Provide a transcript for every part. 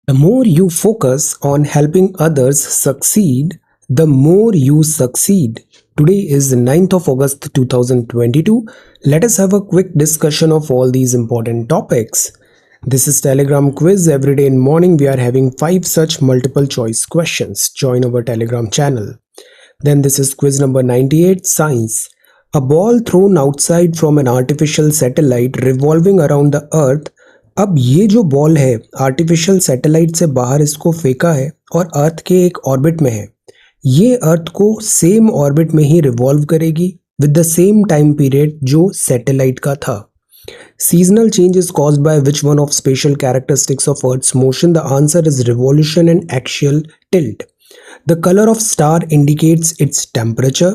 The more you focus on helping others succeed, the more you succeed. Today is the 9th of August 2022. Let us have a quick discussion of all these important topics. This is Telegram quiz. Every day in morning we are having 5 such multiple choice questions. Join our Telegram channel. Then this is quiz number 98, science. A ball thrown outside from an artificial satellite revolving around the earth. अब ये जो ball है artificial satellite से बाहर इसको फेंका है और अर्थ के एक ऑर्बिट में है। ये अर्थ को सेम ऑर्बिट में ही रिवॉल्व करेगी with the same time period जो सैटेलाइट का था। Seasonal change is caused by which one of spatial characteristics of Earth's motion? The answer is revolution and axial tilt. The color of star indicates its temperature.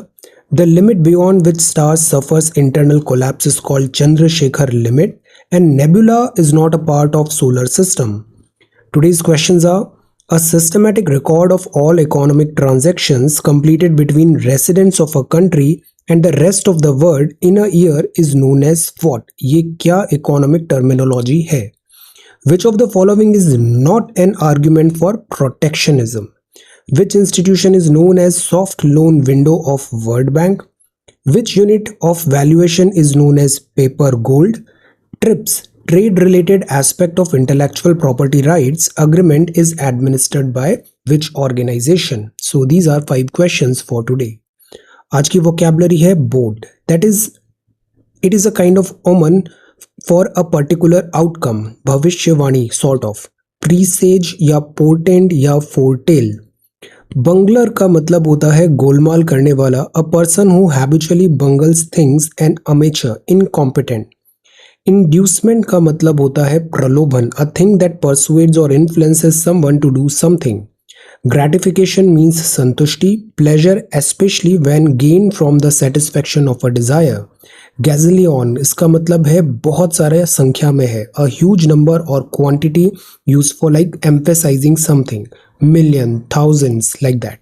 The limit beyond which stars suffers internal collapse is called Chandrasekhar limit, and nebula is not a part of solar system. Today's questions are: a systematic record of all economic transactions completed between residents of a country and the rest of the world in a year is known as what? ये क्या economic terminology है? Which of the following is not an argument for protectionism? Which institution is known as soft loan window of World Bank? Which unit of valuation is known as paper gold? TRIPS, trade related aspect of intellectual property rights agreement, is administered by which organization? So these are 5 questions for today. आज की vocabulary है bold. That is, it is a kind of omen for a particular outcome. भविष्यवाणी sort of. Presage या portend या foretell. बंगलर का मतलब होता है गोलमाल करने वाला, a person who habitually bangles things and amateur, incompetent. Inducement का मतलब होता है प्रलोभन, अ थिंग दैट परसुएड्स और influences someone to do something. Gratification means संतुष्टि, pleasure especially when gain from the satisfaction of a desire. Gazillion इसका मतलब है बहुत सारे संख्या में है, अ ह्यूज नंबर और quantity use for like emphasising something, million, thousands, like that.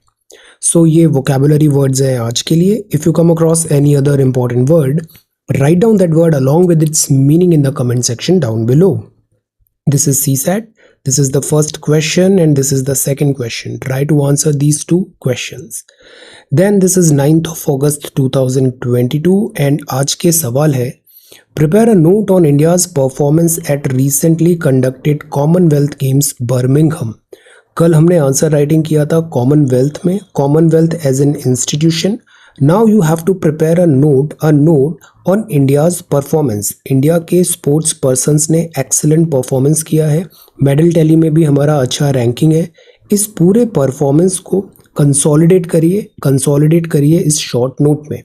So ये वोकेबुलरी वर्ड्स हैं आज के लिए। If you come across any other important word, write down that word along with its meaning in the comment section down below. This is CSAT. This is the first question and this is the second question. Try to answer these 2 questions. Then this is 9th of August 2022 and आज के सवाल है: Prepare a note on India's performance at recently conducted Commonwealth Games Birmingham. कल हमने answer writing किया था Commonwealth में, Commonwealth as an institution. Now you have to prepare a note on India's performance. India के स्पोर्ट्स पर्सन्स ने excellent performance किया है, medal tally में भी हमारा अच्छा रैंकिंग है। इस पूरे परफॉर्मेंस को कंसोलिडेट करिए इस शॉर्ट नोट में।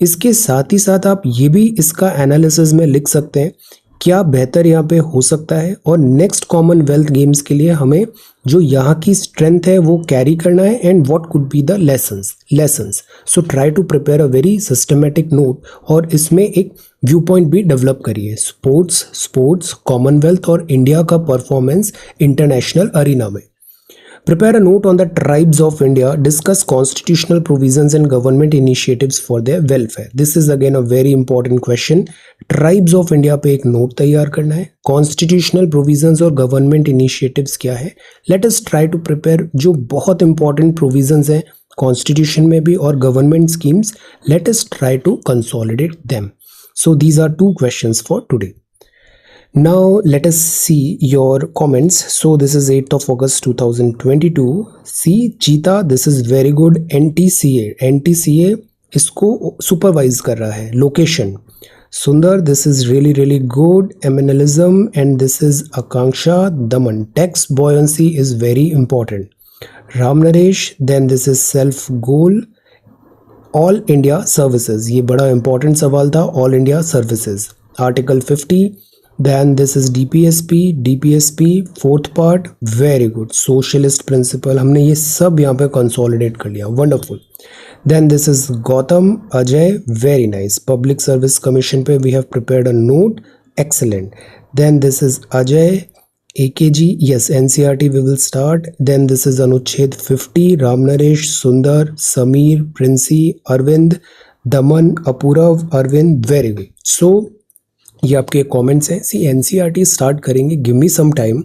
इसके साथ ही साथ आप ये भी इसका एनालिसिस में लिख सकते हैं क्या बेहतर यहाँ पे हो सकता है, और नेक्स्ट कॉमनवेल्थ गेम्स के लिए हमें जो यहाँ की स्ट्रेंथ है वो कैरी करना है, and what could be the lessons. So try to prepare a very systematic note और इसमें एक व्यू पॉइंट भी डेवलप करिए। स्पोर्ट्स, कॉमनवेल्थ और इंडिया का परफॉर्मेंस इंटरनेशनल अरीना में। Prepare a note on the tribes of India. Discuss constitutional provisions and government initiatives for their welfare. This is again a very important question. Tribes of India पे एक note तैयार करना है। Constitutional provisions और government initiatives क्या है? Let us try to prepare जो बहुत important provisions हैं Constitution में भी और government schemes. Let us try to consolidate them. So these are 2 questions for today. Now let us see your comments. So this is 8th of August 2022. See Cheetah, this is very good. NTCA इसको supervise कर रहा है। Location Sundar, this is really good. Eminalism, and this is Akanksha Daman. Text buoyancy is very important. Ram Naresh, then this is self goal. All India services, ये बड़ा important सवाल था। All India services. Article 50. Then this is DPSP 4th part, very good. Socialist principle, हमने ये सब यहाँ पे consolidate कर लिया, wonderful. Then this is Gautam Ajay, very nice. Public Service Commission पे we have prepared a note, excellent. Then this is Ajay AKG, yes, NCERT we will start. Then this is Anuched 50, Ram Naresh, Sundar, Sameer, Princey, Arvind, Daman, Apurav, Arvind, very good. So ये आपके comments हैं। See NCERT start करेंगे, give me some time.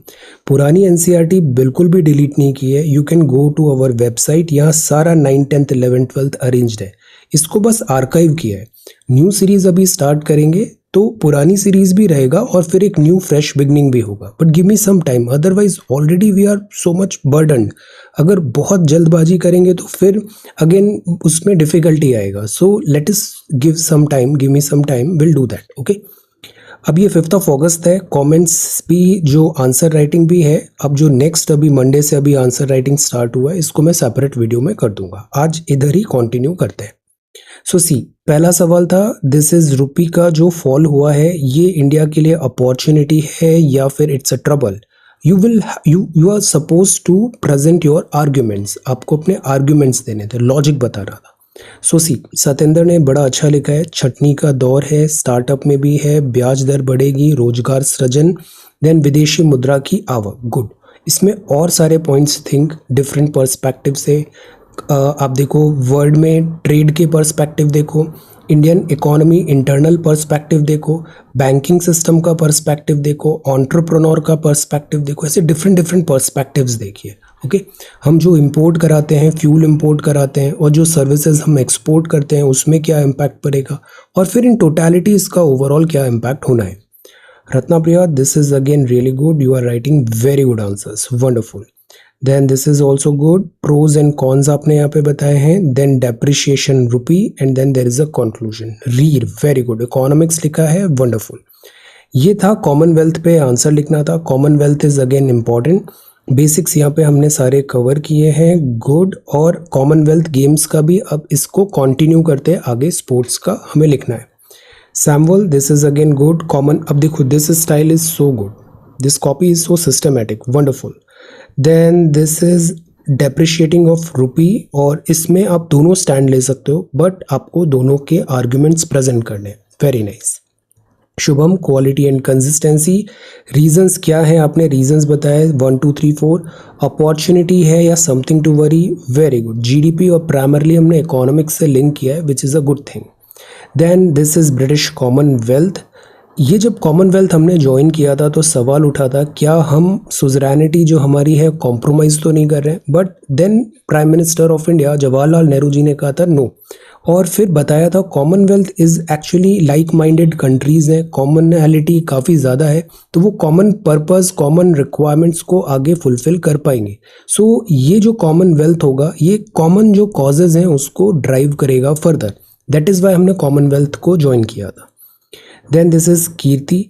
पुरानी NCERT बिल्कुल भी delete नहीं की है, you can go to our website, यहाँ सारा 9th 10th 11th 12th arranged है, इसको बस आर्काइव किया है। न्यू सीरीज अभी स्टार्ट करेंगे तो पुरानी सीरीज भी रहेगा और फिर एक न्यू फ्रेश बिगनिंग भी होगा, but give me some time, otherwise already we are so much burdened. अगर बहुत जल्दबाजी करेंगे तो फिर अगेन उसमें डिफिकल्टी आएगा। So let us give some time, give me some time, will do that. Okay, अब ये 5th of August है, कमेंट्स भी जो आंसर राइटिंग भी है, अब जो नेक्स्ट अभी मंडे से अभी आंसर राइटिंग स्टार्ट हुआ है, इसको मैं सेपरेट वीडियो में कर दूंगा। आज इधर ही कंटिन्यू करते हैं। सो सी, पहला सवाल था दिस इज रुपी का जो फॉल हुआ है ये इंडिया के लिए अपॉर्चुनिटी है या फिर it's a trouble. You are suppose to present your arguments, आपको अपने आर्ग्यूमेंट्स देने थे, लॉजिक बता रहा था। सो सी, सतेंद्र ने बड़ा अच्छा लिखा है, छटनी का दौर है, स्टार्टअप में भी है, ब्याज दर बढ़ेगी, रोजगार सृजन, देन विदेशी मुद्रा की आवक। गुड, इसमें और सारे पॉइंट्स थिंक डिफरेंट पर्सपेक्टिव से। आप देखो वर्ल्ड में ट्रेड के पर्सपेक्टिव देखो, इंडियन इकोनॉमी इंटरनल पर्सपेक्टिव देखो, बैंकिंग सिस्टम का पर्सपेक्टिव देखो, एंटरप्रेन्योर का पर्सपेक्टिव देखो, ऐसे डिफरेंट डिफरेंट पर्सपेक्टिव्स देखिए। ओके, हम जो इंपोर्ट कराते हैं, फ्यूल इंपोर्ट कराते हैं, और जो सर्विसेज हम एक्सपोर्ट करते हैं उसमें क्या इम्पैक्ट पड़ेगा, और फिर इन टोटलिटी इसका ओवरऑल क्या इम्पैक्ट होना है। Ratna Priya, this is again really good, you are writing very good answers, wonderful. Then this is also good, pros and cons आपने यहाँ पे बताए हैं, then depreciation rupee, and then there is a conclusion. Read, very good, economics लिखा है, wonderful. ये था Commonwealth पे आंसर लिखना था। Commonwealth is again important, basics यहाँ पे हमने सारे कवर किए हैं, गुड। और कॉमनवेल्थ गेम्स का भी अब इसको कंटिन्यू करते हैं, आगे स्पोर्ट्स का हमें लिखना है। Samuel, this is again good, common. अब देखो this style is so good, this copy is so systematic, wonderful. Then this is depreciating of rupee, और इसमें आप दोनों स्टैंड ले सकते हो, बट आपको दोनों के आर्ग्यूमेंट्स प्रेजेंट करने, very nice. Shubham, quality and consistency, reasons क्या है, आपने रीजंस बताए 1 2 3 4। अपॉर्चुनिटी है या something to worry, very good. GDP और प्राइमरली हमने इकोनॉमिक्स से लिंक किया है, which is a good thing. Then this is British Commonwealth. ये जब कॉमनवेल्थ हमने ज्वाइन किया था तो सवाल उठा था क्या हम सुजरैनिटी जो हमारी है कॉम्प्रोमाइज़ तो नहीं कर रहे हैं, but then prime minister of India Jawaharlal Nehru ji ने कहा था नो, और फिर बताया था commonwealth is actually like minded countries हैं, कॉमनैलिटी काफ़ी ज़्यादा है, तो वो कॉमन पर्पस, कॉमन रिक्वायरमेंट्स को आगे फुलफिल कर पाएंगे। सो ये जो कॉमनवेल्थ होगा ये कॉमन जो कॉजेज़ हैं उसको ड्राइव करेगा फर्दर, दैट इज़ वाई हमने कॉमनवेल्थ को ज्वाइन किया था। देन दिस इज कीर्ति,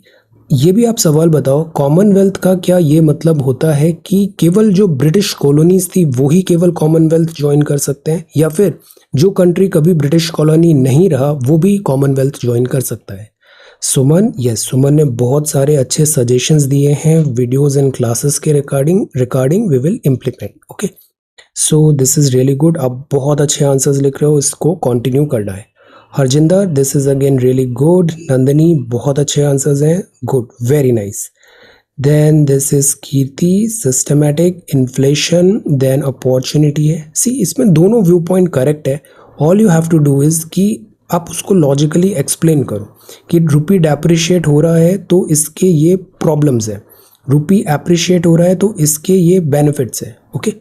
ये भी आप सवाल बताओ, कॉमनवेल्थ का क्या ये मतलब होता है कि केवल जो ब्रिटिश कॉलोनीज थी वो ही केवल कॉमनवेल्थ ज्वाइन कर सकते हैं, या फिर जो कंट्री कभी ब्रिटिश कॉलोनी नहीं रहा वो भी कॉमनवेल्थ ज्वाइन कर सकता है। सुमन, यस, सुमन ने बहुत सारे अच्छे सजेशंस दिए हैं वीडियोस एंड क्लासेस के recording we will implement. Okay, so this is really good, आप बहुत अच्छे आंसर्स लिख रहे हो, इसको कंटिन्यू करना है। Harjinder, this is again really good. Nandini, बहुत अच्छे आंसर्स हैं, good, very nice. Then this is Kirti, systematic, inflation, then opportunity है। सी, इसमें दोनों व्यू पॉइंट करेक्ट है, all you have to do is कि आप उसको लॉजिकली एक्सप्लेन करो कि रुपी डेप्रिशिएट हो रहा है तो इसके ये प्रॉब्लम्स है, रुपी एप्रिशिएट हो रहा है तो इसके ये बेनिफिट्स है। ओके,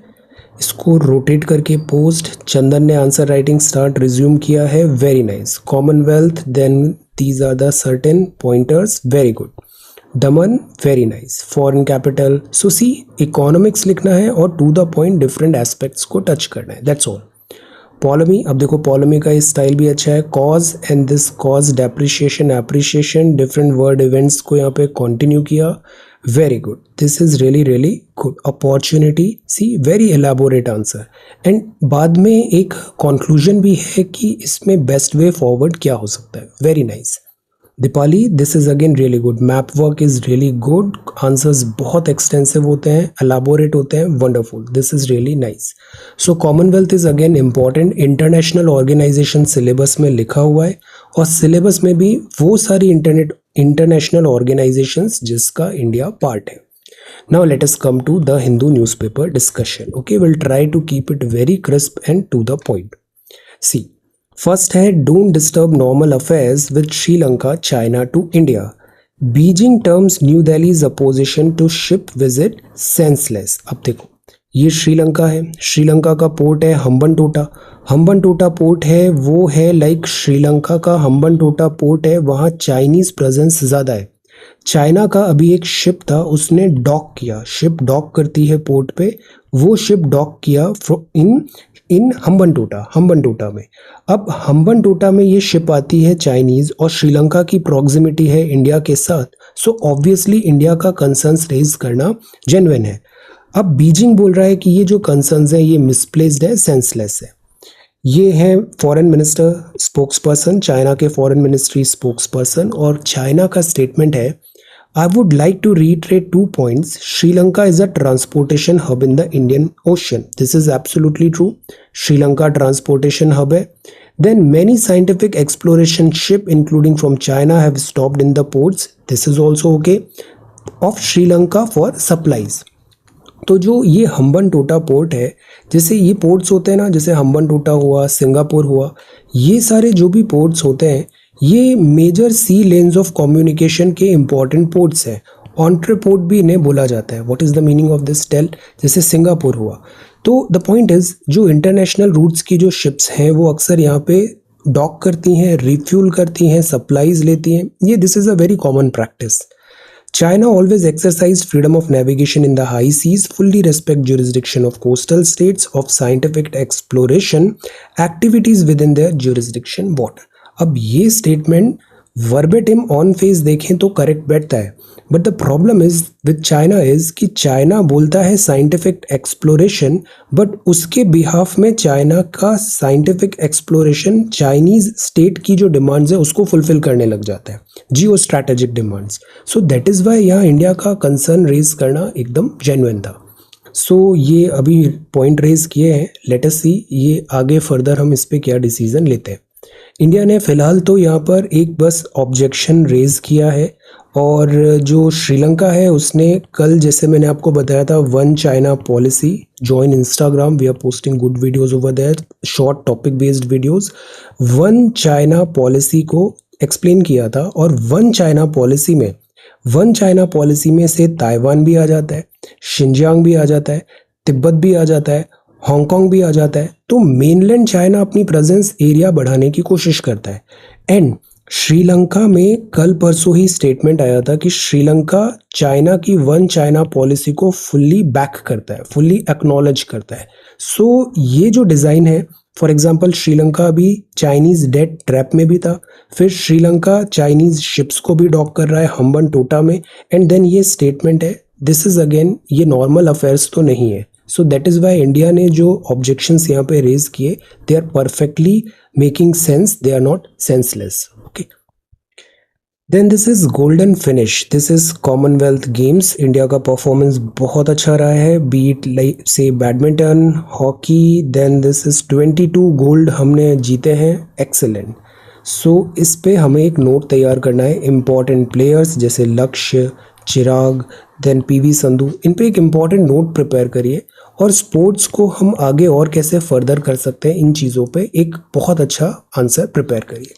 इसको रोटेट करके पोस्ट। चंदन ने आंसर राइटिंग स्टार्ट रिज्यूम किया है, very nice. Commonwealth, then these are the certain pointers, very good. Daman, very nice. Foreign capital, so see economics लिखना है और to the point different aspects को टच करना है, दैट्स ऑल। पॉलमी, अब देखो पॉलमी का स्टाइल भी अच्छा है, cause and this cause, depreciation, appreciation, different word events को यहाँ पे कंटिन्यू किया, very good, this is really good। opportunity, see very elaborate answer, and बाद में एक conclusion भी है कि इसमें best way forward क्या हो सकता है, very nice। Deepali, this is again really good, map work is really good, answers बहुत extensive होते हैं, elaborate होते हैं, wonderful, this is really nice। so commonwealth is again important, international organization syllabus में लिखा हुआ है, और syllabus में भी वो सारी इंटरनेशनल ऑर्गेनाइजेशंस जिसका इंडिया पार्ट है। Now let us come to the Hindu newspaper discussion. Okay, will try to keep it very crisp and to the point. See, first है don't disturb normal affairs with Sri Lanka China to India. Beijing terms new Delhi's opposition to ship visit senseless. अब देखो, ये श्रीलंका है, श्रीलंका का port है Hambantota. Hambantota port है वो है लाइक श्रीलंका का हम्बनटोटा पोर्ट है, वहाँ चाइनीज़ प्रेजेंस ज़्यादा है। चाइना का अभी एक शिप था, उसने डॉक किया, शिप डॉक करती है पोर्ट पे, वो शिप डॉक किया इन इन हम्बनटोटा में। अब हम्बनटोटा में ये शिप आती है चाइनीज़, और श्रीलंका की प्रॉक्सिमिटी है इंडिया के साथ, सो ऑब्वियसली इंडिया का कंसर्न्स रेज करना जेन्युइन है। अब बीजिंग बोल रहा है कि ये जो कंसर्न्स हैं ये मिसप्लेस्ड है, सेंसलेस है। ये है फॉरेन मिनिस्टर स्पोक्सपर्सन, चाइना के फॉरेन मिनिस्ट्री स्पोक्सपर्सन, और चाइना का स्टेटमेंट है, I would like to reiterate 2 points. Sri Lanka is a transportation hub in the Indian Ocean. This is absolutely true. Sri Lanka transportation hub है. Then many scientific exploration ship including from China have stopped in the ports. This is also okay. Of Sri Lanka for supplies. तो जो ये Hambantota port है, जैसे ये ports होते हैं ना, जैसे हम्बनटोटा हुआ, सिंगापुर हुआ, ये सारे जो भी पोर्ट्स होते हैं ये major sea lanes of communication के इंपॉर्टेंट पोर्ट्स हैं। ऑन्ट्रे पोर्ट भी इन्हें बोला जाता है। What is the meaning of this? Tell. जैसे सिंगापुर हुआ, तो द पॉइंट इज़ जो इंटरनेशनल रूट्स की जो शिप्स हैं वो अक्सर यहाँ पे डॉक करती हैं, रिफ्यूल करती हैं, सप्लाईज लेती हैं। ये this is a very common practice. China always exercised freedom of navigation in the high seas, fully respect jurisdiction of coastal states, of scientific exploration activities within their jurisdiction border. अब ये statement verbatim on face देखें तो correct बैठता है, but the problem is with China is कि China बोलता है scientific exploration, but उसके बिहाफ में चाइना का साइंटिफिक एक्सप्लोरेशन चाइनीज स्टेट की जो डिमांड्स है उसको फुलफिल करने लग जाता है, geo strategic demands. So that is why यहाँ इंडिया का कंसर्न रेज करना एकदम जेन्युइन था। सो ये अभी पॉइंट रेज किए हैं, लेट अस सी ये आगे फर्दर हम इस पर क्या डिसीजन लेते हैं। इंडिया ने फ़िलहाल तो यहाँ पर एक बस ऑब्जेक्शन रेज़ किया है, और जो श्रीलंका है उसने कल, जैसे मैंने आपको बताया था, one China policy, join Instagram, we are posting good videos over there, short topic based videos, one China policy को एक्सप्लेन किया था। और वन चाइना पॉलिसी में से ताइवान भी आ जाता है, शिनजियांग भी आ जाता है, तिब्बत भी आ जाता है, हांगकांग भी आ जाता है। तो मेनलैंड चाइना अपनी प्रेजेंस एरिया बढ़ाने की कोशिश करता है। एंड श्रीलंका में कल परसों ही स्टेटमेंट आया था कि श्रीलंका चाइना की वन चाइना पॉलिसी को फुल्ली बैक करता है, फुल्ली एक्नॉलेज करता है। सो ये जो डिज़ाइन है, फॉर एग्जांपल श्रीलंका अभी चाइनीज़ डेट ट्रैप में भी था, फिर श्रीलंका चाइनीज़ शिप्स को भी डॉक कर रहा है हम्बनटोटा में, एंड देन ये स्टेटमेंट है। दिस इज़ अगेन, ये नॉर्मल अफेयर्स तो नहीं है। So that is why India ने जो ऑब्जेक्शंस यहाँ पे रेज किए, they are perfectly making sense, they are not senseless. Okay, then this is golden finish, this is Commonwealth Games. India का परफॉर्मेंस बहुत अच्छा रहा है, बीट लाइक से badminton, hockey, then this is 22 gold हमने जीते हैं, एक्सेलेंट। सो इस पे हमें एक नोट तैयार करना है, इम्पॉर्टेंट प्लेयर्स जैसे लक्ष्य, चिराग, देन पीवी संधू, इन पे एक इम्पॉर्टेंट नोट प्रिपेयर करिए, और स्पोर्ट्स को हम आगे और कैसे फर्दर कर सकते हैं इन चीज़ों पे एक बहुत अच्छा आंसर प्रिपेयर करिए।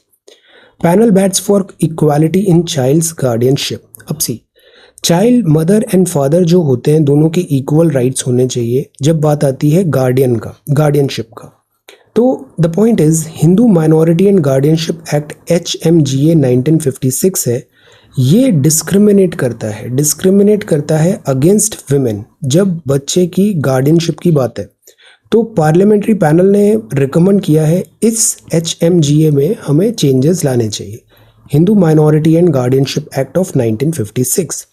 Panel bats for equality in child's guardianship. अब see, child, mother and father जो होते हैं दोनों के इक्वल राइट्स होने चाहिए जब बात आती है गार्डियनशिप का। तो the point is, Hindu minority and guardianship act HMGA 1956 है, ये डिस्क्रिमिनेट करता है अगेंस्ट विमेन जब बच्चे की गार्डियनशिप की बात है। तो पार्लियामेंट्री पैनल ने रिकमेंड किया है इस HMGA में हमें चेंजेस लाने चाहिए। Hindu minority and guardianship act of 1956,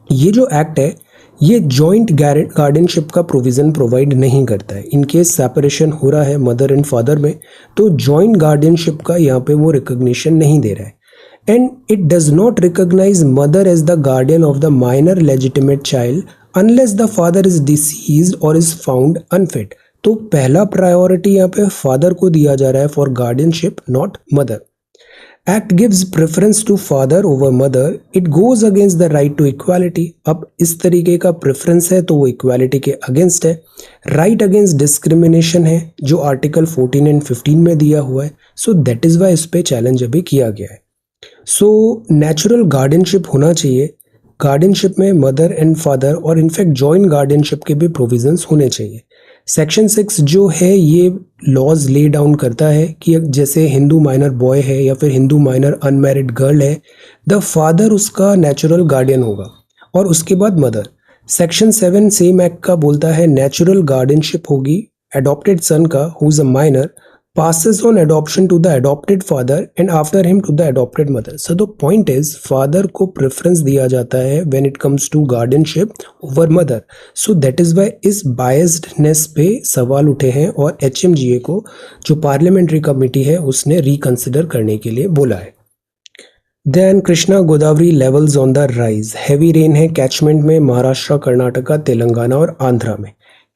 ये जो एक्ट है ये जॉइंट गार्डियनशिप का प्रोविज़न प्रोवाइड नहीं करता है। इन केस सेपरेशन हो रहा है मदर एंड फादर में, तो जॉइंट गार्डियनशिप का यहाँ पे वो रिकग्निशन नहीं दे रहा है। And it does not recognize mother as the guardian of the minor legitimate child unless the father is deceased or is found unfit. तो पहला प्रायोरिटी यहाँ पे फादर को दिया जा रहा है for guardianship, not mother. Act gives preference to father over mother, it goes against the right to equality. अब इस तरीके का प्रेफरेंस है तो वो इक्वालिटी के अगेंस्ट है। राइट अगेंस्ट डिस्क्रिमिनेशन है जो आर्टिकल 14 एंड 15 में दिया हुआ है। सो दैट इज वाई इस पे चैलेंज अभी किया गया है। सो नेचुरल गार्डियनशिप होना चाहिए। गार्डियनशिप में मदर एंड फादर और इनफैक्ट जॉइंट गार्डियनशिप के भी प्रोविजंस होने चाहिए। सेक्शन 6 जो है ये लॉज ले डाउन करता है कि जैसे हिंदू माइनर बॉय है या फिर हिंदू माइनर अनमैरिड गर्ल है, द फादर उसका नेचुरल गार्डियन होगा और उसके बाद मदर। सेक्शन 7 सेम एक्ट का बोलता है नेचुरल गार्डियनशिप होगी adopted son का who is a minor passes on adoption to the adopted father and after him to the adopted mother. So the point is father को preference दिया जाता है when it comes to guardianship over mother. So that is why इस biasedness पे सवाल उठे हैं और HMGA को जो पार्लियामेंट्री कमेटी है उसने रिकंसिडर करने के लिए बोला है। Then Krishna Godavari levels on the rise. Heavy rain है कैचमेंट में महाराष्ट्र, कर्नाटका, तेलंगाना और आंध्रा में।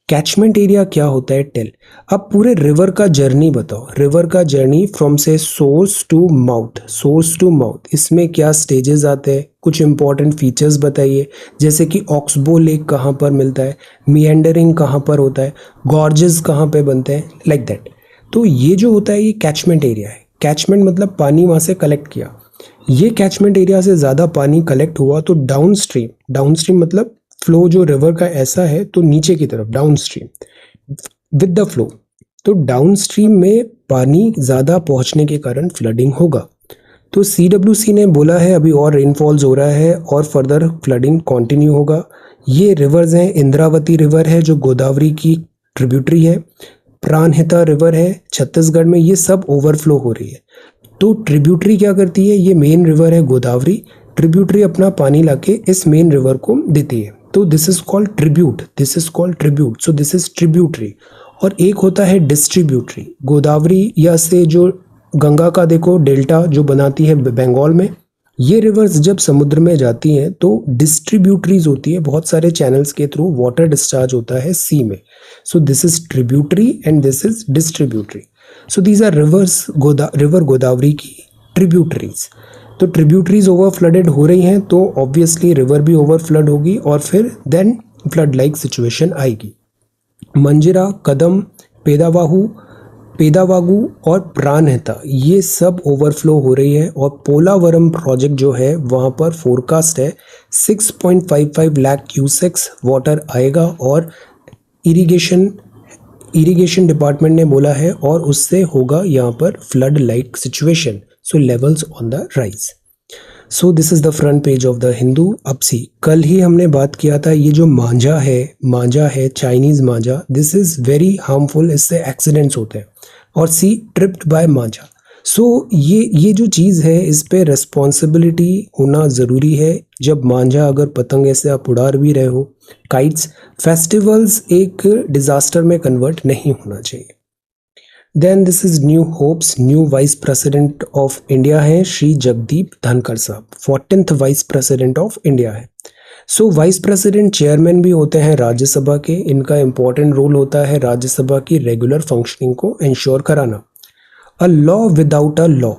कैचमेंट एरिया क्या होता है टेल। अब पूरे रिवर का जर्नी बताओ। रिवर का जर्नी फ्रॉम से source to mouth, source to mouth, इसमें क्या स्टेजेस आते हैं, कुछ इंपॉर्टेंट फीचर्स बताइए, जैसे कि ऑक्सबो लेक कहाँ पर मिलता है, मिएंडरिंग कहाँ पर होता है, गॉर्जेस कहाँ पे बनते हैं, लाइक दैट। तो ये जो होता है ये कैचमेंट एरिया है। कैचमेंट मतलब पानी वहाँ से कलेक्ट किया। ये कैचमेंट एरिया से ज़्यादा पानी कलेक्ट हुआ तो डाउन स्ट्रीम मतलब फ्लो जो रिवर का ऐसा है तो नीचे की तरफ down stream with the flow, तो डाउन स्ट्रीम में पानी ज़्यादा पहुंचने के कारण फ्लडिंग होगा। तो CWC ने बोला है अभी और रेनफॉल्स हो रहा है और फर्दर फ्लडिंग कंटिन्यू होगा। ये रिवर्स हैं, इंद्रावती रिवर है जो गोदावरी की ट्रिब्यूटरी है, प्राणहिता रिवर है छत्तीसगढ़ में, ये सब ओवरफ्लो हो रही है। तो ट्रिब्यूटरी क्या करती है, ये मेन रिवर है गोदावरी, ट्रिब्यूटरी अपना पानी लाके इस मेन रिवर को देती है, तो this is called tribute, this is called tribute, so this is tributary. और एक होता है डिस्ट्रीब्यूटरी। गोदावरी या से जो गंगा का देखो डेल्टा जो बनाती है बंगाल में, ये रिवर्स जब समुद्र में जाती हैं तो डिस्ट्रीब्यूटरीज होती है, बहुत सारे चैनल्स के थ्रू वाटर डिस्चार्ज होता है सी में। So this is tributary and this is distributary. So these are rivers river Godavari की ट्रिब्यूटरीज। तो ट्रिब्यूटरीज ओवर फ्लडेड हो रही हैं तो ऑब्वियसली रिवर भी ओवर फ्लड होगी और फिर देन फ्लड लाइक सिचुएशन आएगी। मंजिरा, कदम, पेदावागु और प्राणहिता ये सब ओवरफ्लो हो रही है और पोलावरम प्रोजेक्ट जो है वहाँ पर फोरकास्ट है 6.55 लाख क्यूसेक्स वाटर आएगा और इरिगेशन डिपार्टमेंट ने बोला है और उससे होगा यहाँ पर flood like situation. So levels on the rise. So this is the front page of the Hindu. अब सी कल ही हमने बात किया था ये जो मांझा है Chinese Manjha, this is very harmful, इससे एक्सीडेंट्स होते हैं। और सी ट्रिप्ड बाय मांझा। सो ये जो चीज़ है इस पे रेस्पॉन्सिबिलिटी होना ज़रूरी है। जब मांझा अगर पतंग ऐसे आप उड़ा भी रहे हो, काइट्स, फेस्टिवल्स एक डिज़ास्टर में कन्वर्ट नहीं होना चाहिए। Then this is new hopes. New vice president of India है श्री जगदीप धनखड़ साहब, 14th vice president of India है। सो वाइस प्रेसिडेंट चेयरमैन भी होते हैं राज्यसभा के, इनका इंपॉर्टेंट रोल होता है राज्यसभा की रेगुलर फंक्शनिंग को इंश्योर कराना। A law without a law.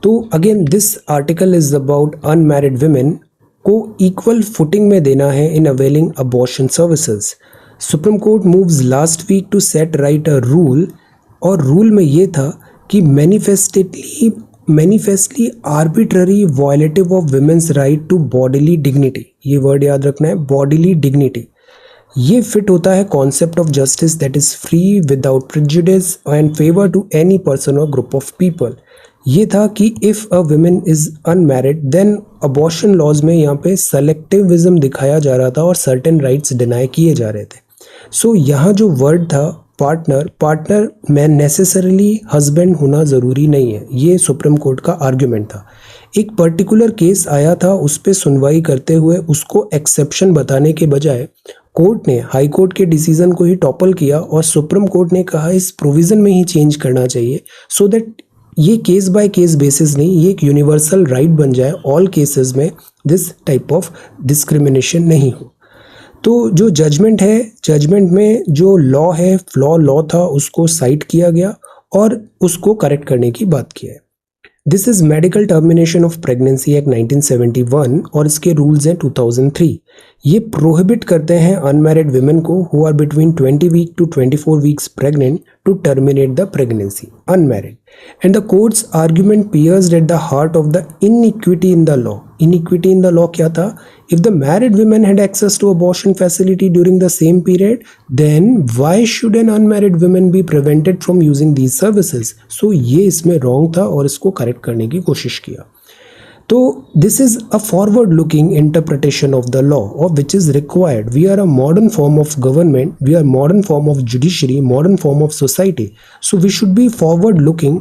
तो again this article is about unmarried women को इक्वल फुटिंग में देना है in availing abortion services. Supreme court moves last week to set right a rule, और rule में ये था कि manifestly arbitrary violative of women's right to bodily dignity, ये वर्ड याद रखना है, बॉडीली डिग्निटी। ये फिट होता है concept of justice that is free without prejudice and favour to any person और ग्रुप ऑफ पीपल। ये था कि if a women is unmarried then abortion laws में यहाँ पे सेलेक्टिविज्म दिखाया जा रहा था और सर्टेन राइट्स डिनाई किए जा रहे थे। सो यहाँ जो वर्ड था पार्टनर में नेसेसरली हस्बैंड होना ज़रूरी नहीं है, ये सुप्रीम कोर्ट का आर्ग्यूमेंट था। एक पर्टिकुलर केस आया था, उस पर सुनवाई करते हुए उसको एक्सेप्शन बताने के बजाय कोर्ट ने हाई कोर्ट के डिसीजन को ही टॉपल किया और सुप्रीम कोर्ट ने कहा इस प्रोविज़न में ही चेंज करना चाहिए सो दैट ये केस बाय केस बेसिस नहीं, ये एक यूनिवर्सल राइट बन जाए, ऑल केसेस में दिस टाइप ऑफ डिस्क्रिमिनेशन नहीं हो। तो जो जजमेंट है, जजमेंट में जो लॉ है, लॉ था उसको साइट किया गया और उसको करेक्ट करने की बात की है। This is medical termination of pregnancy act 1971 और इसके रूल्स हैं 2003। ये प्रोहिबिट करते हैं अनमैरिड वुमेन को who are between 20 week to 24 weeks pregnant to terminate the pregnancy, unmarried. And the court's argument pierced at the heart of the inequity in the law. Inequity in the law क्या था? If the married women had access to abortion facility during the same period, then why should an unmarried woman be prevented from using these services? So ये इसमें wrong था और इसको correct करने की कोशिश किया. तो this is a forward looking interpretation of the law or which is required. We are a modern form of government, we are modern form of judiciary, modern form of society. So we should be forward looking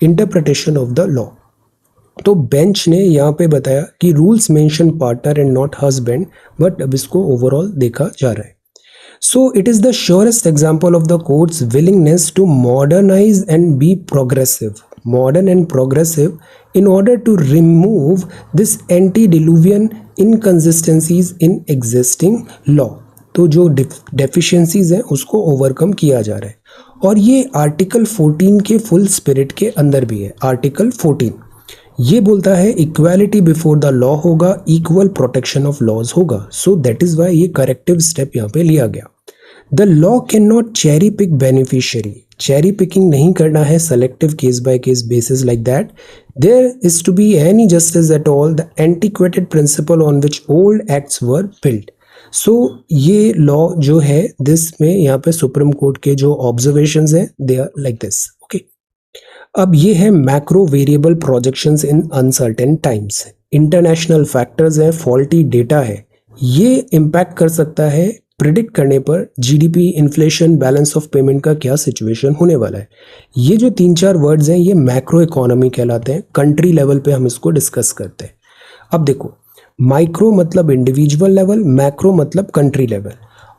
interpretation of the law. तो bench ने यहाँ पे बताया कि rules mention partner and not husband, but अब इसको overall देखा जा रहा है. So it is the surest example of the court's willingness to modernize and be progressive, modern and progressive, in order to remove this antediluvian inconsistencies in existing law. तो जो deficiencies हैं उसको ओवरकम किया जा रहा है और ये आर्टिकल 14 के फुल स्पिरिट के अंदर भी है. आर्टिकल 14 ये बोलता है इक्वालिटी बिफोर द लॉ होगा, इक्वल प्रोटेक्शन ऑफ लॉज होगा. सो दैट इज वाई ये करेक्टिव स्टेप यहाँ पे लिया गया. The law can not cherry pick beneficiary. Cherry picking नहीं करना है, selective case by case basis like that. There is to be any justice at all, the antiquated principle on which old acts were built. So ये law जो है this में यहाँ पे supreme court के जो ऑब्जर्वेशंस हैं they are like this. Okay, अब ये है macro variable projections in uncertain times. International factors है, फॉल्टी डेटा है, ये इम्पैक्ट कर सकता है प्रिडिक्ट करने पर GDP, inflation, balance of payment का क्या सिचुएशन होने वाला है. ये जो 3-4 वर्ड्स हैं ये मैक्रो इकोनॉमी कहलाते हैं. कंट्री लेवल पे हम इसको डिस्कस करते हैं. अब देखो, माइक्रो मतलब इंडिविजुअल लेवल, मैक्रो मतलब कंट्री लेवल.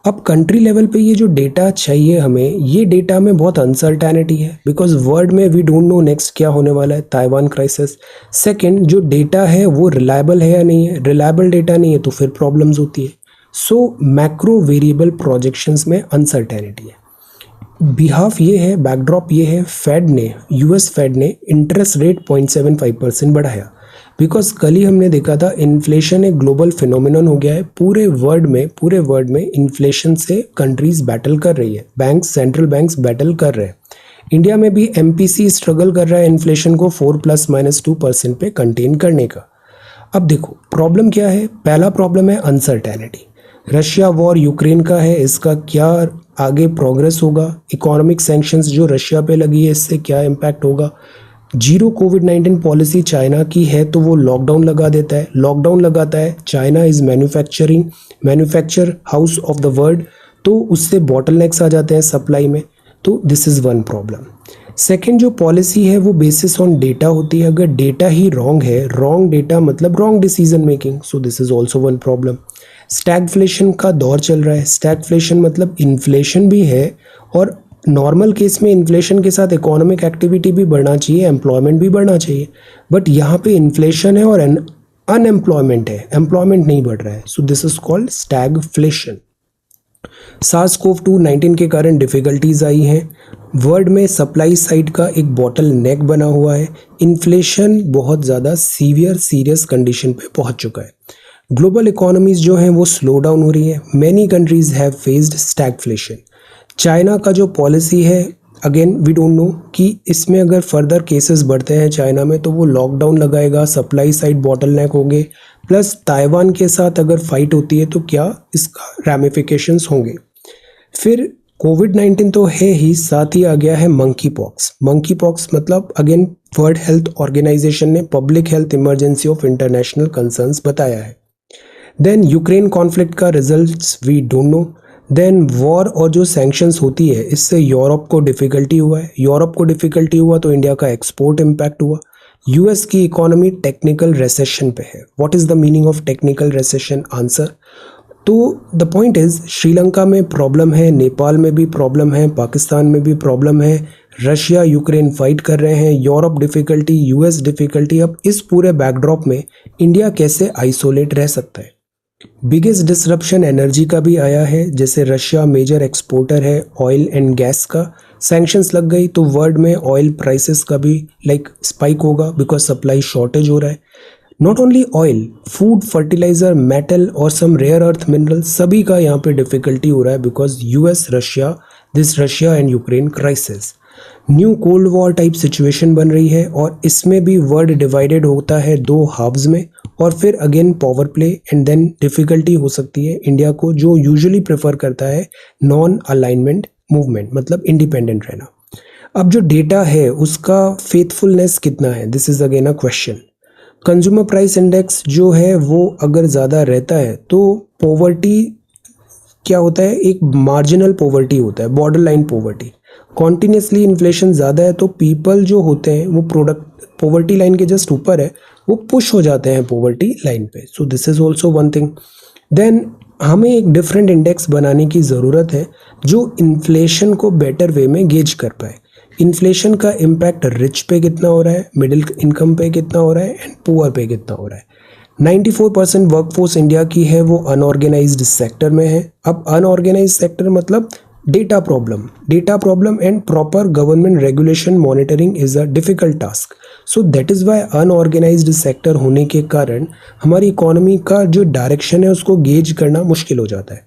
अब कंट्री लेवल पे ये जो डेटा चाहिए हमें, ये डेटा में बहुत अनसर्टेनिटी है बिकॉज वर्ल्ड में वी डोंट नो नेक्स्ट क्या होने वाला है. Taiwan crisis. सेकंड, जो डेटा है वो रिलायबल है या नहीं है. रिलायबल डेटा नहीं है तो फिर प्रॉब्लम्स होती है. सो मैक्रो वेरिएबल प्रोजेक्शंस में अनसर्टेनिटी है. बिहाफ ये है, बैकड्रॉप ये है, फेड ने, यूएस फेड ने इंटरेस्ट रेट 0.75% बढ़ाया बिकॉज कल ही हमने देखा था इन्फ्लेशन एक ग्लोबल फिनोमिनन हो गया है. पूरे वर्ल्ड में इन्फ्लेशन से कंट्रीज बैटल कर रही है, बैंक्स, सेंट्रल बैंक्स बैटल कर रहे हैं. इंडिया में भी एमपीसी स्ट्रगल कर रहा है इन्फ्लेशन को 4+-2% पे कंटेन करने का. अब देखो प्रॉब्लम क्या है. पहला प्रॉब्लम है अनसर्टेनिटी. रशिया वॉर यूक्रेन का है, इसका क्या आगे प्रोग्रेस होगा. इकोनॉमिक सैंक्शंस जो रशिया पे लगी है इससे क्या इम्पैक्ट होगा. जीरो कोविड-19 पॉलिसी चाइना की है तो वो लॉकडाउन लगा देता है. लॉकडाउन लगाता है, China is manufacture house of the world, तो उससे बॉटलनेक्स आ जाते हैं सप्लाई में. तो this is one problem. Second, जो पॉलिसी है वो बेसिस ऑन डेटा होती है. अगर डेटा ही रॉन्ग है, रॉन्ग डेटा मतलब wrong decision making. So this is also one problem. Stagflation का दौर चल रहा है. स्टैगफ्लेशन मतलब इन्फ्लेशन भी है और नॉर्मल केस में इन्फ्लेशन के साथ इकोनॉमिक एक्टिविटी भी बढ़ना चाहिए, एम्प्लॉयमेंट भी बढ़ना चाहिए. बट यहाँ पे इन्फ्लेशन है और अनएम्प्लॉयमेंट है, एम्प्लॉयमेंट नहीं बढ़ रहा है. So this is called stagflation. SARS-CoV-2 के कारण डिफिकल्टीज आई हैं. वर्ल्ड में सप्लाई साइड का एक बॉटल नेक बना हुआ है. इन्फ्लेशन बहुत ज़्यादा सीरियस कंडीशन पे पहुंच चुका है. ग्लोबल इकोनॉमीज जो हैं वो स्लो डाउन हो रही है. Many countries have faced stagflation. China का जो पॉलिसी है, अगेन वी डोंट नो कि इसमें अगर फर्दर केसेस बढ़ते हैं चाइना में तो वो लॉकडाउन लगाएगा, सप्लाई साइड बॉटलनेक होंगे. प्लस ताइवान के साथ अगर फाइट होती है तो क्या इसका रैमिफिकेशंस होंगे. फिर कोविड-19 तो है ही, साथ ही आ गया है मंकी पॉक्स. मंकी पॉक्स मतलब अगेन वर्ल्ड हेल्थ ऑर्गेनाइजेशन ने public health emergency of international concerns बताया है. देन यूक्रेन कॉन्फ्लिक्ट का results we don't know. Then war और जो सैंक्शंस होती है इससे यूरोप को डिफ़िकल्टी हुआ है. यूरोप को डिफ़िकल्टी हुआ तो इंडिया का एक्सपोर्ट इम्पैक्ट हुआ. यूएस की इकोनॉमी टेक्निकल रिसेशन पे है. What is the meaning of technical recession? Answer, तो द पॉइंट इज़ श्रीलंका में प्रॉब्लम है, नेपाल में भी प्रॉब्लम है, पाकिस्तान में भी प्रॉब्लम है, रशिया यूक्रेन फाइट कर रहे हैं, यूरोप डिफ़िकल्टी, यूएस डिफ़िकल्टी. अब इस पूरे बैकड्रॉप में इंडिया कैसे आइसोलेट रह सकता है? बिगेस्ट डिसरप्शन एनर्जी का भी आया है. जैसे रशिया मेजर एक्सपोर्टर है ऑयल एंड गैस का, सैंक्शंस लग गई तो वर्ल्ड में ऑयल प्राइसेस का भी स्पाइक होगा बिकॉज सप्लाई शॉर्टेज हो रहा है. Not only oil, food, fertiliser, metal और सम रेयर अर्थ मिनरल, सभी का यहाँ पे डिफिकल्टी हो रहा है because US, Russia, this Russia and Ukraine crisis. New cold war type situation बन रही है और इसमें भी वर्ल्ड डिवाइडेड होता है दो हाफ्स में, और फिर again power play and then difficulty हो सकती है इंडिया को, जो यूजुअली प्रेफर करता है नॉन अलाइनमेंट मूवमेंट, मतलब इंडिपेंडेंट रहना। अब जो डेटा है उसका फेथफुलनेस कितना है, this is again a question. Consumer price index जो है वो अगर ज़्यादा रहता है तो पॉवर्टी क्या होता है, एक मार्जिनल पॉवर्टी होता है, border line poverty. Continuously inflation ज़्यादा है तो पीपल जो होते हैं वो प्रोडक्ट पॉवर्टी लाइन के जस्ट ऊपर है, वो पुश हो जाते हैं पॉवर्टी लाइन पे। So this is also one thing. Then हमें एक डिफरेंट इंडेक्स बनाने की ज़रूरत है जो इन्फ्लेशन को बेटर वे में गेज कर पाए। इन्फ्लेशन का इम्पैक्ट रिच पे कितना हो रहा है, मिडिल इनकम पे कितना हो रहा है एंड पुअर पे कितना हो रहा है। 94% वर्कफोर्स इंडिया की है वो अनऑर्गेनाइज्ड सेक्टर में है। अब अनऑर्गेनाइज्ड सेक्टर मतलब data problem and proper government regulation monitoring is a difficult task. So that is Y unorganised sector होने के कारण हमारी इकोनॉमी का जो डायरेक्शन है उसको गेज करना मुश्किल हो जाता है।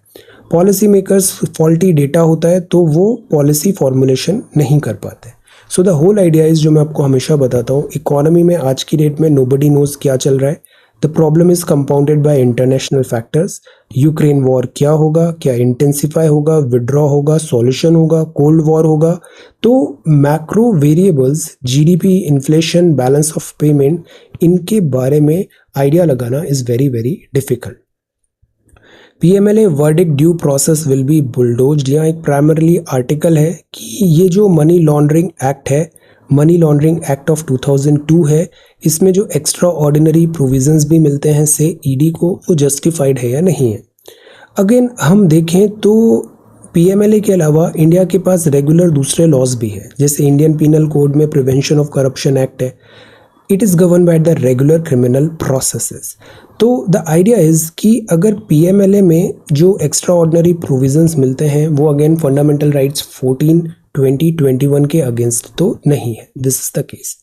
पॉलिसी मेकर्स फॉल्टी डेटा होता है तो वो पॉलिसी फॉर्मुलेशन नहीं कर पाते। So the whole idea is, जो मैं आपको हमेशा बताता हूँ, इकोनॉमी में आज की डेट में नोबडी नोज क्या चल रहा है। The problem is compounded bye international factors. Ukraine war क्या होगा, क्या इंटेंसिफाई होगा, विड्रॉ होगा, सॉल्यूशन होगा, कोल्ड वॉर होगा। तो macro variables, GDP, inflation, balance of payment, इनके बारे में आइडिया लगाना is very very difficult. PMLA verdict due process will be bulldozed. यहाँ एक प्राइमरली आर्टिकल है कि ये जो मनी लॉन्ड्रिंग एक्ट है, मनी लॉन्ड्रिंग एक्ट ऑफ 2002 है, इसमें जो एक्स्ट्रा ऑर्डिनरी प्रोविजंस भी मिलते हैं से ईडी को, वो जस्टिफाइड है या नहीं है। अगेन हम देखें तो पीएमएलए के अलावा इंडिया के पास रेगुलर दूसरे लॉज भी हैं, जैसे इंडियन पीनल कोड में प्रिवेंशन ऑफ करप्शन एक्ट है। It is govern by the regular criminal processes. तो द आइडिया इज़ कि अगर पीएमएलए में जो एक्स्ट्रा ऑर्डिनरी प्रोविजंस मिलते हैं वो अगेन फंडामेंटल राइट्स 14, 20, 21 के अगेंस्ट तो नहीं है। This is the case.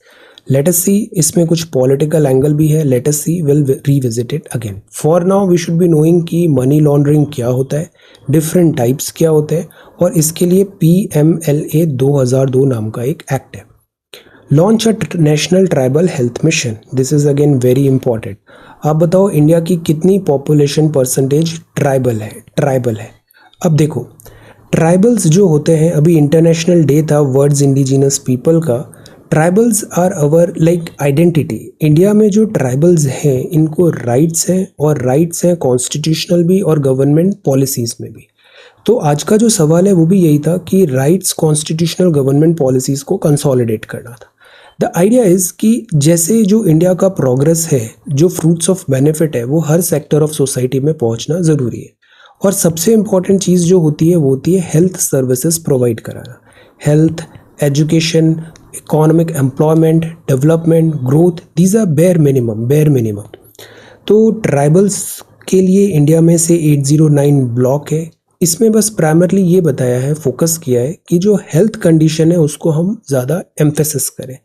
Let us see, इसमें कुछ पॉलिटिकल एंगल भी है। Let us see, will revisit it again. For now we should be knowing कि मनी लॉन्ड्रिंग क्या होता है, डिफरेंट टाइप्स क्या होते हैं, और इसके लिए पीएमएलए 2002 नाम का एक एक्ट है। Launch a national tribal health mission. This is again very important. आप बताओ इंडिया की कितनी पॉपुलेशन परसेंटेज ट्राइबल है। अब देखो, ट्राइबल्स जो होते हैं, अभी इंटरनेशनल डे था वर्ड्स इंडिजिनस पीपल का। Tribals are our like identity. India में जो ट्राइबल्स हैं इनको राइट्स हैं, और राइट्स हैं कॉन्स्टिट्यूशनल भी और गवर्नमेंट पॉलिसीज़ में भी। तो आज का जो सवाल है वो भी यही था कि राइट्स, कॉन्स्टिट्यूशनल, गवर्नमेंट पॉलिसीज़ को कंसोलिडेट करना था। द आइडिया इज़ कि जैसे जो इंडिया का प्रोग्रेस है, जो फ्रूट्स ऑफ बेनिफिट है, वो हर सेक्टर ऑफ सोसाइटी में पहुंचना ज़रूरी है। और सबसे इम्पॉर्टेंट चीज़ जो होती है वो होती है हेल्थ सर्विसेज प्रोवाइड कराना। Health, education, economic employment, development, growth, these are bare minimum. तो ट्राइबल्स के लिए इंडिया में से 809 ब्लॉक है। इसमें बस प्राइमरली ये बताया है, फोकस किया है कि जो हेल्थ कंडीशन है उसको हम ज़्यादा एम्फेसिस करें।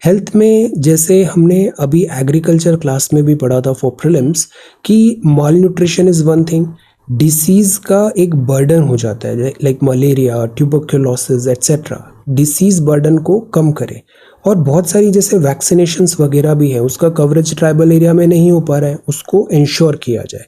हेल्थ में जैसे हमने अभी एग्रीकल्चर क्लास में भी पढ़ा था फॉर प्रीलिम्स कि malnutrition is one thing, disease का एक बर्डन हो जाता है, like malaria, tuberculosis etcetera. Disease burden को कम करें। और बहुत सारी जैसे वैक्सीनेशंस वगैरह भी है, उसका कवरेज ट्राइबल एरिया में नहीं हो पा रहा है, उसको इंश्योर किया जाए।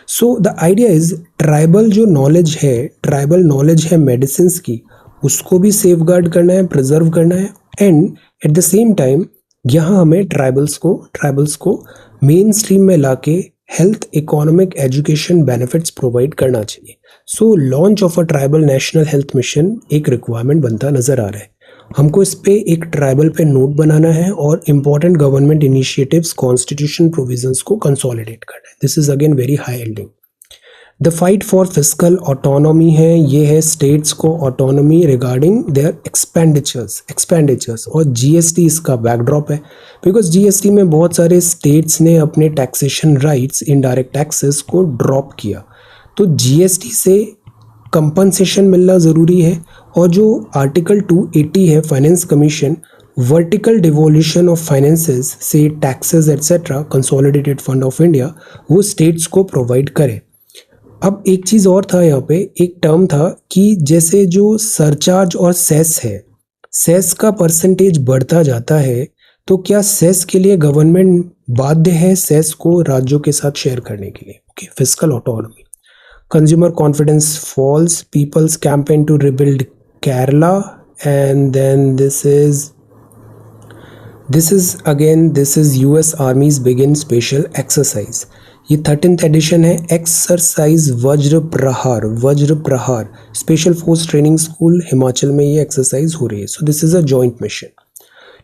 So the idea is tribal जो नॉलेज है, ट्राइबल नॉलेज है मेडिसिन की, उसको भी सेफ गार्ड करना है, प्रिजर्व करना है। And at the same time यहाँ हमें ट्राइबल्स को मेन स्ट्रीम में लाके health, economic, education benefits provide करना चाहिए। So launch of a tribal national health mission एक रिक्वायरमेंट बनता नज़र आ रहा है। हमको इस पे एक ट्राइबल पे नोट बनाना है और important government initiatives, constitution provisions को कंसोलिडेट करना है। This is again very high एल्डिंग। The fight for fiscal autonomy है, ये है स्टेट्स को ऑटोनॉमी रिगार्डिंग देयर एक्सपेंडिचर्स और जीएसटी इसका बैकड्रॉप है। बिकॉज जीएसटी में बहुत सारे स्टेट्स ने अपने टैक्सेशन राइट्स, इनडायरेक्ट टैक्सेस को ड्रॉप किया, तो जीएसटी से कंपनसेशन मिलना ज़रूरी है। और जो आर्टिकल 280 है finance commission, vertical devolution of finances से taxes etcetera, consolidated fund of India, वो स्टेट्स को प्रोवाइड करे। अब एक चीज़ और था यहाँ पे, एक टर्म था कि जैसे जो सरचार्ज और सेस है, सेस का परसेंटेज बढ़ता जाता है, तो क्या सेस के लिए गवर्नमेंट बाध्य है सेस को राज्यों के साथ शेयर करने के लिए? Okay, fiscal autonomy. Consumer confidence falls, people's campaign to rebuild Kerala, and then this is US armies begin special exercise. ये 13th एडिशन है, exercise Vajra Prahar special force training school Himachal में ये एक्सरसाइज हो रही है। So this is a joint mission.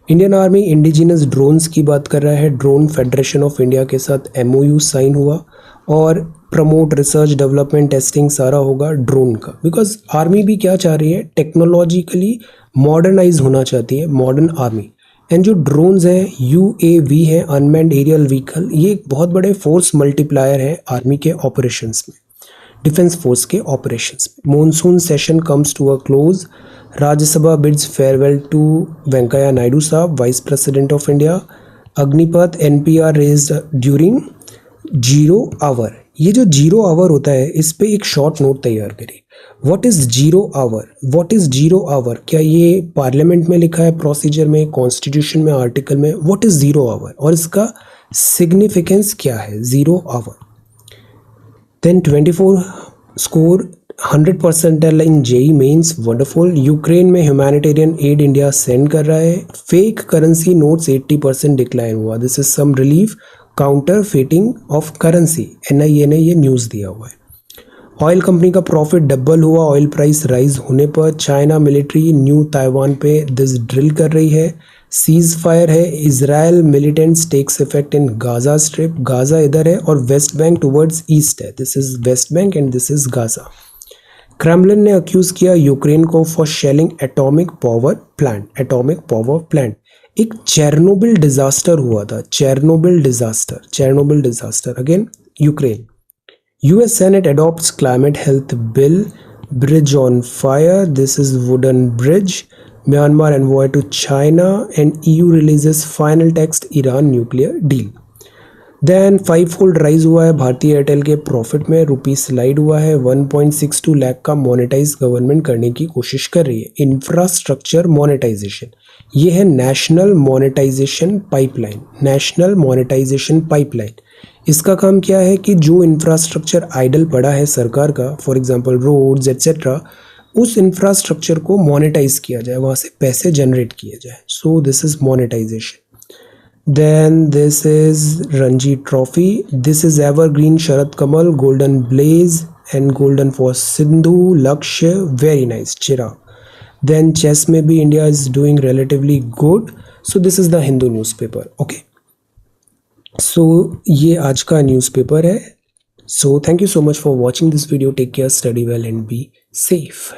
Indian army indigenous drones की बात कर रहा है, ड्रोन फेडरेशन ऑफ इंडिया के साथ एमओयू साइन हुआ, और प्रमोट रिसर्च डेवलपमेंट टेस्टिंग सारा होगा ड्रोन का, बिकॉज आर्मी भी क्या चाह रही है, टेक्नोलॉजिकली मॉडर्नाइज होना चाहती है, मॉडर्न आर्मी। एंड जो ड्रोन्स हैं, यूएवी है, अनमैन्ड एरियल व्हीकल, ये एक बहुत बड़े फोर्स मल्टीप्लायर है आर्मी के ऑपरेशंस में, डिफेंस फोर्स के ऑपरेशंस में। Monsoon session comes to a close, Rajya Sabha bids farewell to Venkaiah Naidu sahab, vice president of India. Agnipath NPR raised during zero hour. ये जो जीरो आवर होता है, इस पे एक शॉर्ट नोट तैयार करिए। What is zero hour? What is zero hour? क्या ये पार्लियामेंट में लिखा है, प्रोसीजर में, कॉन्स्टिट्यूशन में, आर्टिकल में? व्हाट इज जीरो आवर और इसका सिग्निफिकेंस क्या है, zero hour? Then 24 score 100% in JEE mains, wonderful. Ukraine में ह्यूमैनिटेरियन एड इंडिया सेंड कर रहा है। फेक करेंसी नोट्स 80% डिक्लाइन हुआ, this is some relief counterfeiting of currency, NIA ने ये न्यूज़ दिया हुआ है। ऑयल कंपनी का प्रॉफिट डबल हुआ ऑयल प्राइस राइज होने पर। चाइना मिलिट्री न्यू ताइवान पे दिस ड्रिल कर रही है। सीज फायर है, Israel militants takes effect in Gaza Strip, Gaza इधर है और वेस्ट बैंक टुवर्ड्स ईस्ट है, this is West Bank and this is Gaza. Kremlin ने अक्यूज किया यूक्रेन को for shelling atomic power plant. एक चेरनोबिल डिजास्टर हुआ था, Chernobyl disaster again Ukraine. US Senate adopts climate health bill, bridge on fire, this is wooden bridge. Myanmar envoy to China and EU releases final text Iran nuclear deal. Then 5-fold rise हुआ है भारतीय Airtel के profit में, रुपी slide हुआ है। 1.62 लाख का monetise government करने की कोशिश कर रही है। इंफ्रास्ट्रक्चर मोनेटाइजेशन, ये है नेशनल मोनेटाइजेशन पाइपलाइन। इसका काम क्या है कि जो इंफ्रास्ट्रक्चर आइडल पड़ा है सरकार का, फॉर एग्जांपल रोड्स एट्सेट्रा, उस इंफ्रास्ट्रक्चर को मोनेटाइज किया जाए, वहाँ से पैसे जनरेट किए जाए। So this is monetisation. Then this is Ranji Trophy. This is Evergreen Sharad Kamal, Golden Blaze and Golden for Sindhu, Lakshya, very nice, Chirag. Then chess में भी India is doing relatively good. So this is the Hindu newspaper. Okay. So ये आज का newspaper है. So thank you so much for watching this video. Take care, study well and be safe.